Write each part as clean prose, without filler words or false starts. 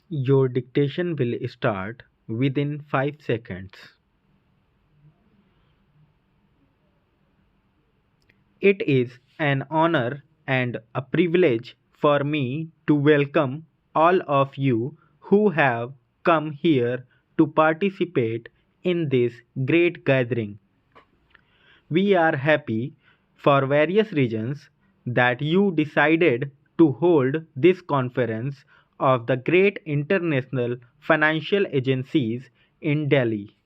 Your dictation will start within 5 seconds. It is an honor and a privilege for me to welcome all of you who have come here to participate in this great gathering. We are happy, for various reasons, that you decided to hold this conference of the great international financial agencies in Delhi.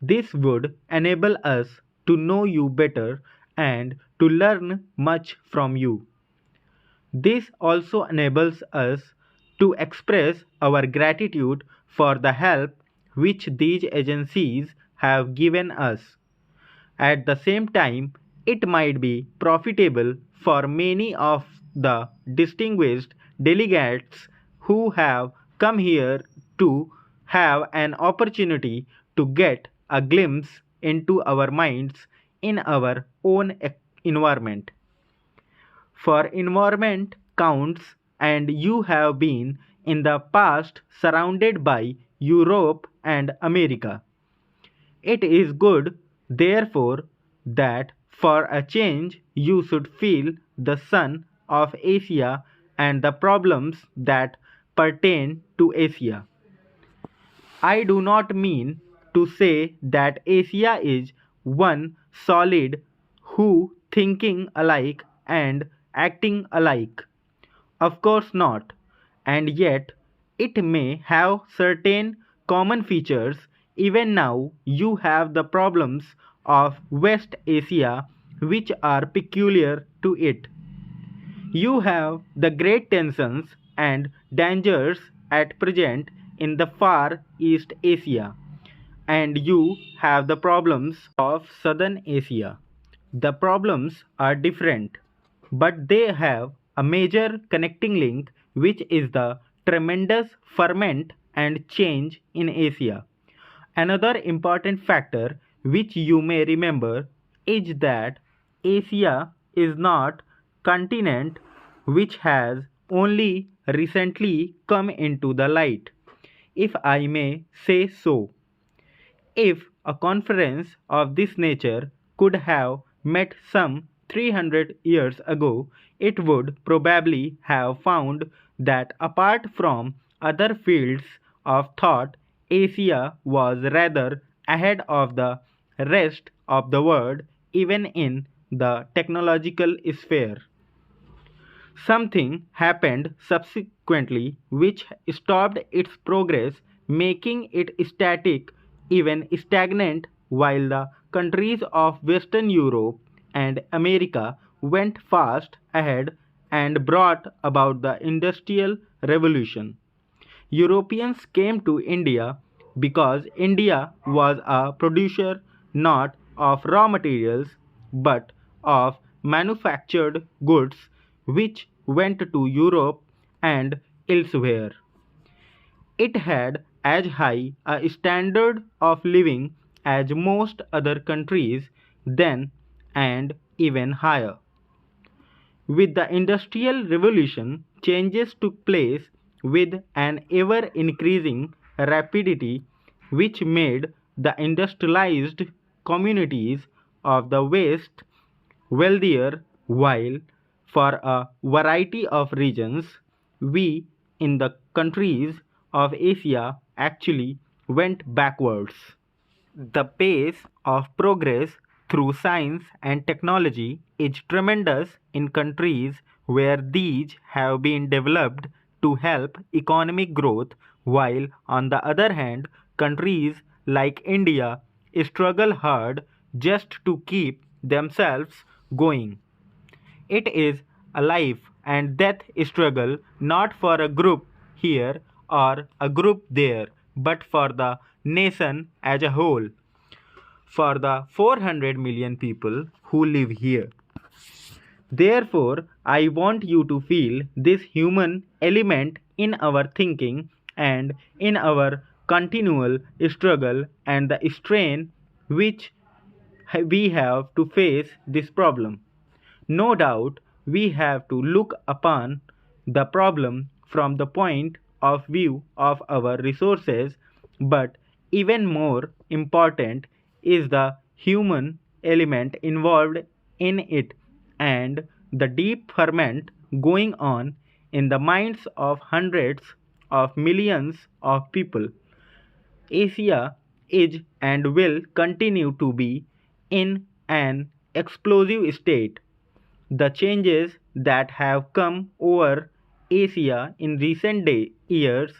This would enable us to know you better and to learn much from you. This also enables us to express our gratitude for the help which these agencies have given us. At the same time, it might be profitable for many of the distinguished delegates who have come here to have an opportunity to get a glimpse into our minds in our own environment. For environment counts, and you have been in the past surrounded by Europe and America. It is good, therefore, that for a change you should feel the sun of Asia and the problems that pertain to Asia. I do not mean to say that Asia is one solid who thinking alike and acting alike. Of course not, and yet it may have certain common features. Even now, you have the problems of West Asia which are peculiar to it. You have the great tensions and dangers at present in the Far East Asia, and you have the problems of Southern Asia. The problems are different, but they have a major connecting link, which is the tremendous ferment and change in Asia. Another important factor which you may remember is that Asia is not continent which has only recently come into the light, if I may say so. If a conference of this nature could have met some 300 years ago, it would probably have found that apart from other fields of thought, Asia was rather ahead of the rest of the world, even in the technological sphere. Something happened subsequently which stopped its progress, making it static, even stagnant, while the countries of Western Europe and America went fast ahead and brought about the Industrial Revolution. Europeans came to India because India was a producer not of raw materials but of manufactured goods which went to Europe and elsewhere. It had as high a standard of living as most other countries then and even higher. With the Industrial Revolution, changes took place with an ever increasing rapidity which made the industrialized communities of the West wealthier, while for a variety of reasons, we in the countries of Asia actually went backwards. The pace of progress through science and technology is tremendous in countries where these have been developed to help economic growth, while on the other hand, countries like India struggle hard just to keep themselves going. It is a life and death struggle not for a group here or a group there, but for the nation as a whole, for the 400 million people who live here. Therefore, I want you to feel this human element in our thinking and in our continual struggle and the strain which we have to face this problem. No doubt we have to look upon the problem from the point of view of our resources, but even more important is the human element involved in it and the deep ferment going on in the minds of hundreds of millions of people. Asia is and will continue to be in an explosive state. The changes that have come over Asia in recent years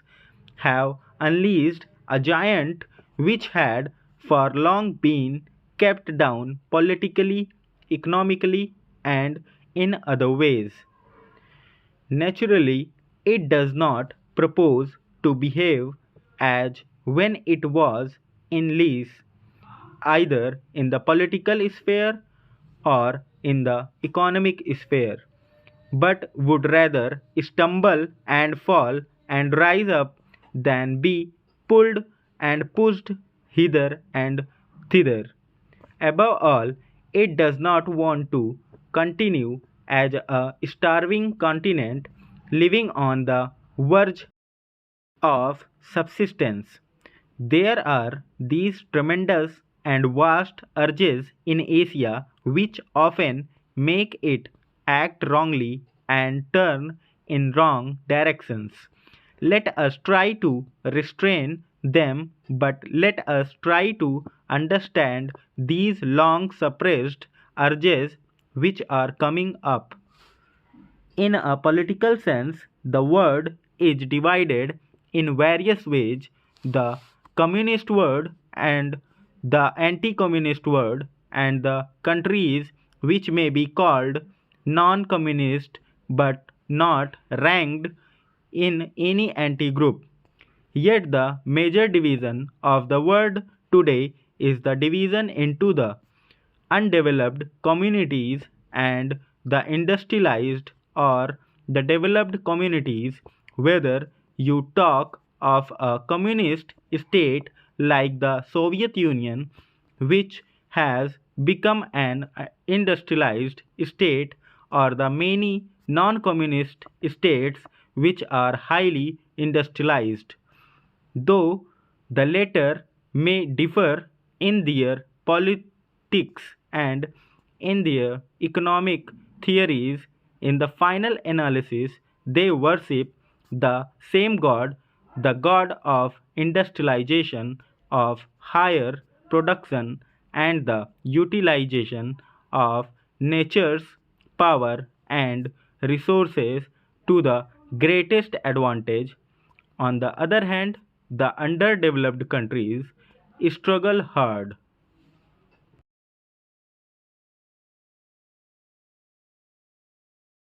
have unleashed a giant which had for long been kept down politically, economically, and in other ways. Naturally, it does not propose to behave as when it was in lease, either in the political sphere or in the economic sphere, but would rather stumble and fall and rise up than be pulled and pushed hither and thither. Above all, it does not want to continue as a starving continent living on the verge of subsistence. There are these tremendous and vast urges in Asia which often make it act wrongly and turn in wrong directions. Let us try to restrain them, but let us try to understand these long suppressed urges which are coming up. In a political sense, the world is divided in various ways: the communist world and the anti communist world, and the countries which may be called non communist but not ranked in any anti group. Yet the major division of the world today is the division into the undeveloped communities and the industrialized or the developed communities, whether you talk of a communist state like the Soviet Union, which has become an industrialized state, or the many non communist states which are highly industrialized. Though the latter may differ in their politics and in their economic theories, in the final analysis they worship the same God, the God of industrialization, of higher production, and the utilization of nature's power and resources to the greatest advantage. On the other hand, the underdeveloped countries struggle hard